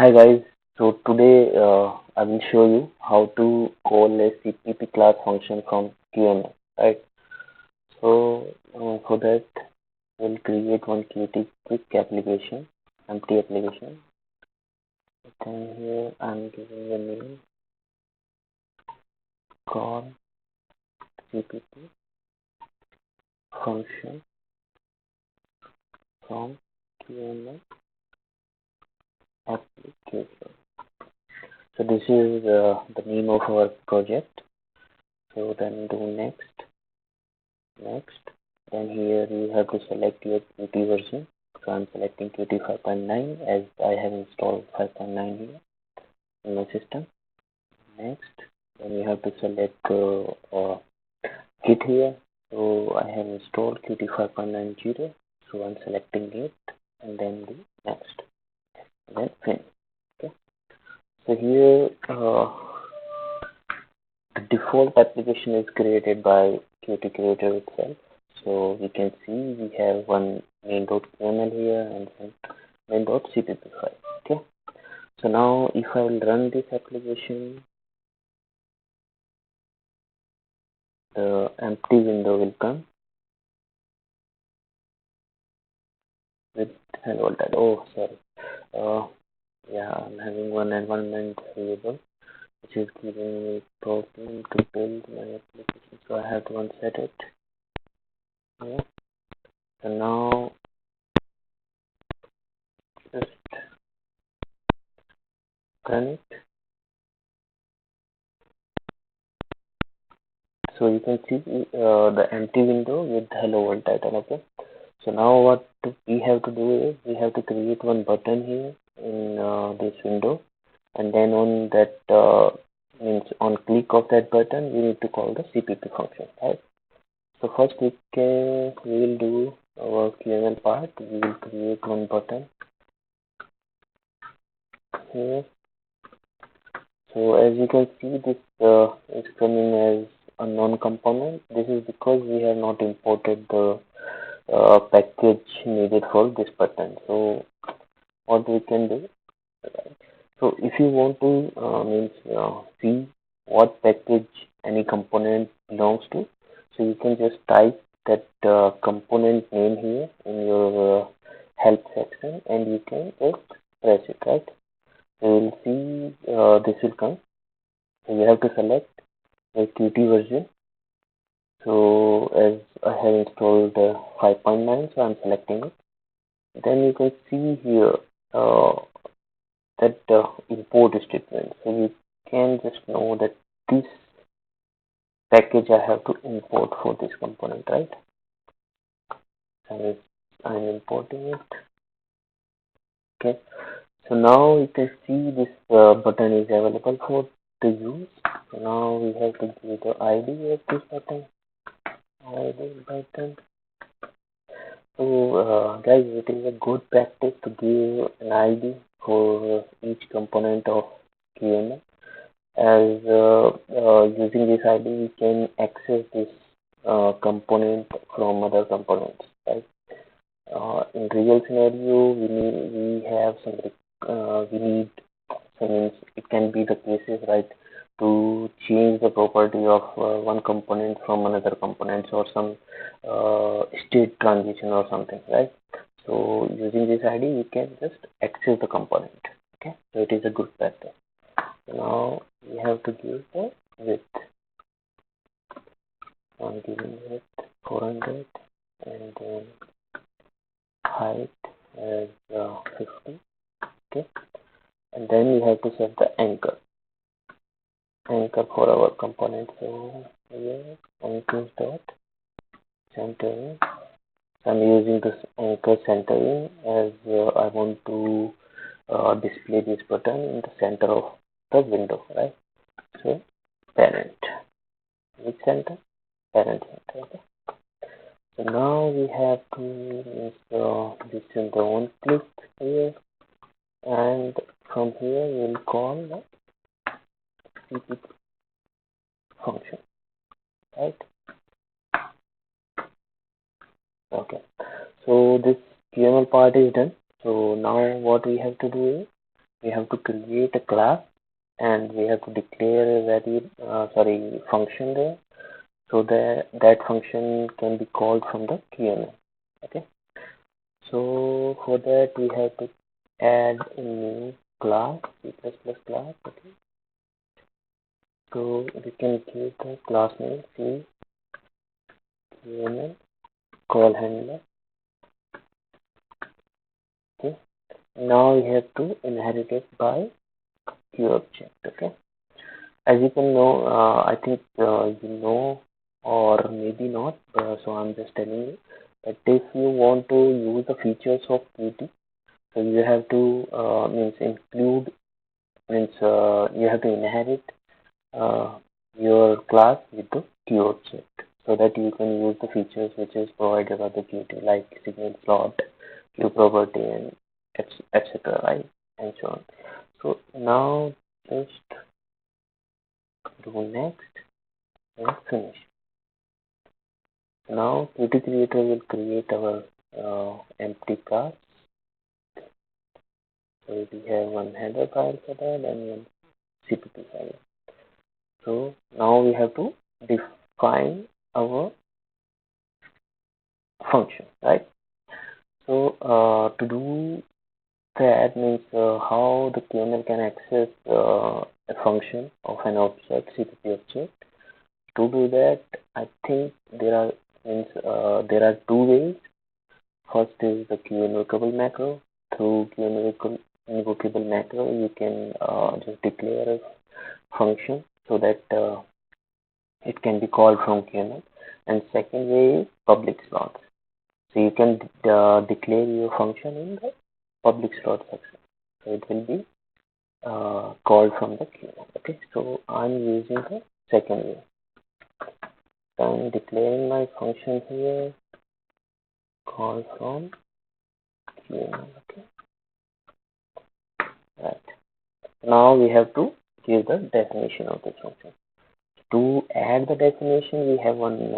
Hi guys, so today I will show you how to call a CPP class function from Qml, right? So for that we'll create one quick application, empty application. Then here I'm giving the name call CPP function from Qml application. So this is the name of our project. So then do next. Then here you have to select your Qt version. So I'm selecting Qt 5.9 as I have installed 5.9 here in my system. Next, then you have to select Git here. So I have installed Qt 5.90. So I'm selecting it and then do next. And then finish. Okay. So here the default application is created by Qt Creator itself. So we can see we have one main.qml here and one main.cpp file. Okay. So now if I will run this application, the empty window will come with hello world. Oh, sorry. Uh, yeah, I'm having one environment variable which is giving me problem to build my application. So I have to unset it. Yeah. So now just run it. So you can see the empty window with hello world title. Okay. So now what we have to do is we have to create one button here in this window, and then on that means on click of that button we need to call the CPP function, right? So first we will do our QML part. We will create one button here. So as you can see, this is coming as a non-component. This is because we have not imported the package needed for this button. So what we can do, so if you want to see what package any component belongs to, so you can just type that component name here in your help section and you can just press it, right? So you will see this will come. So you have to select a Qt version. So as I have installed 5.9, so I'm selecting it. Then you can see here uh, that import statement. So you can just know that this package I have to import for this component, right? And I'm importing it. Okay. So now you can see this button is available for to use. So now we have to give the ID of this button. ID button. So guys, it is a good practice to give an ID for each component of QML. As using this ID, we can access this component from other components, right? In real scenario, we have some we need some, it can be the cases, right, to change the property of one component from another component or some state transition or something, right? So using this ID, you can just access the component. Okay, so it is a good practice. Now we have to give the width. I'm giving width 400 and then height as 50. Okay, and then we have to set the anchor for our component. So here anchors dot centering. I'm using this anchor centering as I want to display this button in the center of the window, right? So parent, which center? Parent center. Okay. So now we have to this is the one click here, and from here we'll call the CPP function, right? Okay. So this QML part is done. So now what we have to do is we have to create a class and we have to declare a function there, so that function can be called from the QML. Okay, so for that we have to add a new class, C++ class. Okay, so we can give the class name QML call handler. Okay, now we have to inherit it by QObject. Okay, as you can know, I think you know, or maybe not, so I'm just telling you that if you want to use the features of Qt, so you have to you have to inherit uh, your class with the QObject, so that you can use the features which is provided by the Qt, like signal slot, QProperty, and etc. Right, and so on. So now just do next and finish. Now Qt Creator will create our empty class. So we have one header file for that and one CPP file. So now we have to define our function, right? So to do that means how the QML can access a function of an object, CPP object. To do that, I think there are two ways. First is the QInvocable macro. Through QInvocable macro, you can just declare a function so that it can be called from QML. And second way is public slots. So you can declare your function in the public slot section. So it will be called from the QML. Okay, so I'm using the second way. So I'm declaring my function here, call from QML. Okay, right. Now we have to give the definition of this function. To add the definition, we have one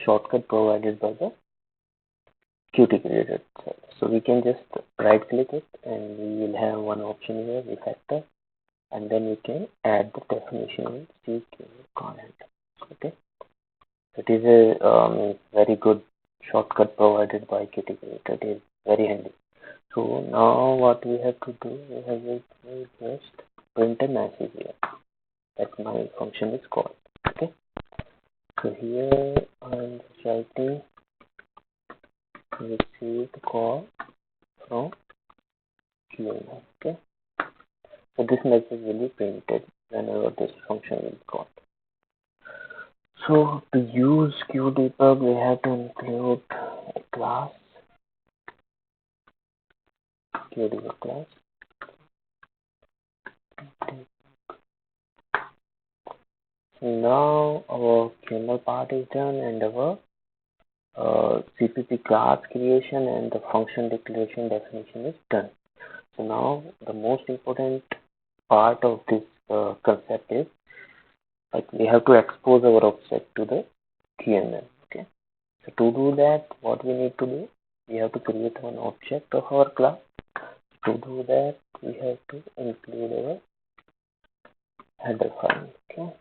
shortcut provided by the Qt Creator itself. So we can just right click it and we will have one option here, refactor, and then we can add the definition in CQL comment. Okay, it is a very good shortcut provided by Qt Creator. It is very handy. So now what we have to do, we have to just print a message here that my function is called. Okay, so here I'm just writing receive the call from QML. Okay, so this message will be printed whenever this function is called. So to use QDebug, we have to include a class, QDebug class. So now our QML part is done and our CPP class creation and the function declaration definition is done. So now the most important part of this concept is like we have to expose our object to the QML. Okay. So to do that, what we need to do, we have to create one object of our class. To do that, we have to include our header file. Okay.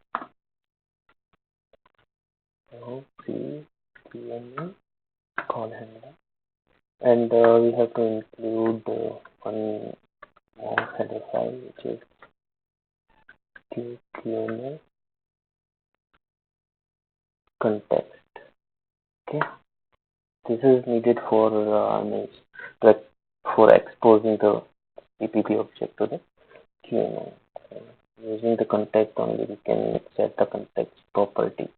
So QML call handler, and we have to include one more header file, which is QML context. Okay, this is needed for for exposing the CPP object to the QML. Using the context only, we can set the context property.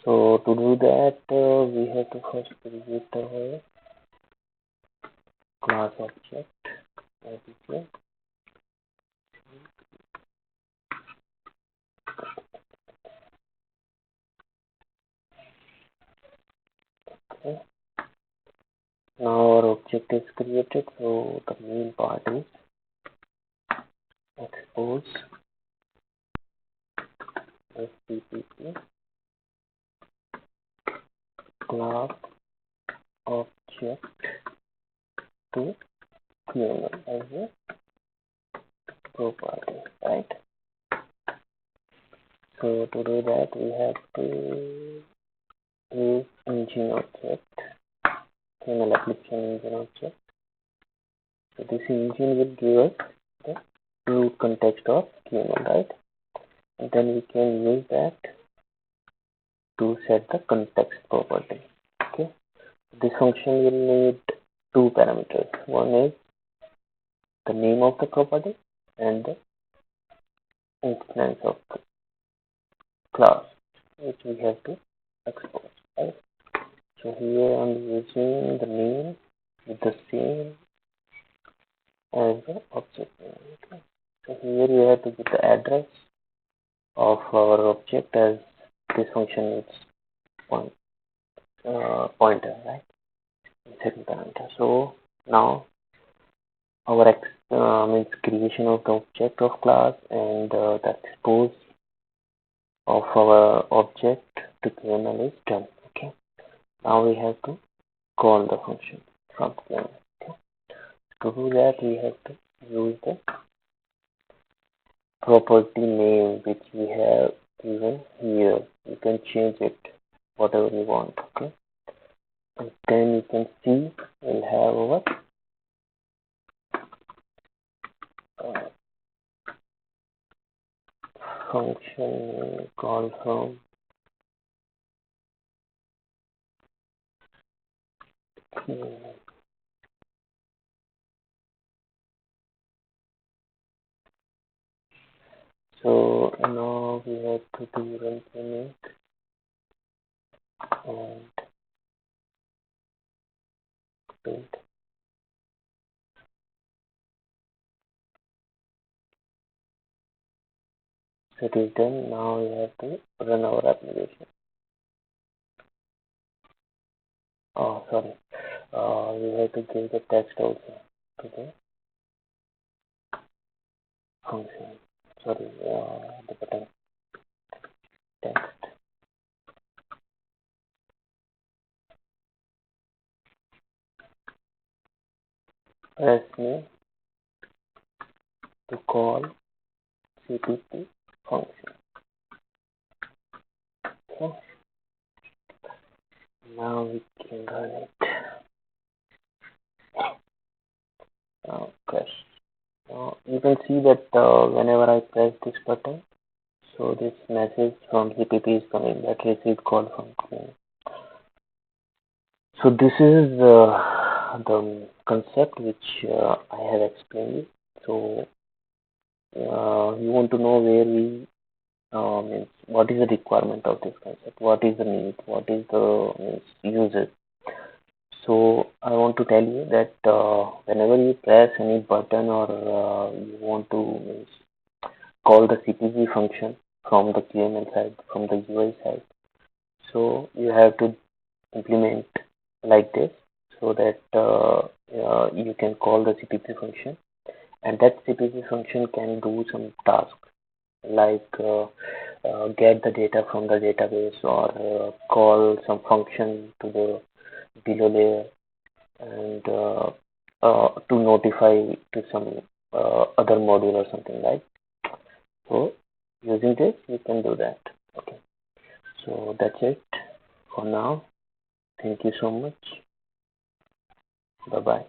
So to do that, we have to first create our class object. Okay. Now our object is created, so the main part is expose the CPP class object to QML as a property, right? So to do that, we have to use engine object, Qml application engine object. So this engine will give us the root context of Qml, right? And then we can use that to set the context property. Okay. This function will need two parameters. One is the name of the property and the instance of the class which we have to expose, right? So here I'm using the name with the same as the object name. Okay. So here you have to give the address of our object as this function is pointer, right? Second parameter. So now our means creation of the object of class and the expose of our object to Qml is done. Okay. Now we have to call the function from Qml. Okay. To do that, we have to use the property name which we have given here. You can change it whatever you want. Okay. And then you can see we'll have our function call from Qml. So now we have to do run payment and build. So it is done. Now we have to run our application. Oh, sorry. We have to give the text also to the function. Sorry, the button text. Press me to call Cpp function. Okay. Now we can run it. Press. You can see that whenever I press this button, so this message from Cpp is coming that received call from Qml. So this is the concept which I have explained. So you want to know where we means what is the requirement of this concept, what is the need, what is the uses. So I want to tell you that whenever you press any button or you want to call the CPP function from the QML side, from the UI side, so you have to implement like this so that you can call the CPP function, and that CPP function can do some tasks like get the data from the database or call some function to the below layer and to notify to some other module or something like. So using this you can do that. Okay. So that's it for now. Thank you so much. Bye bye.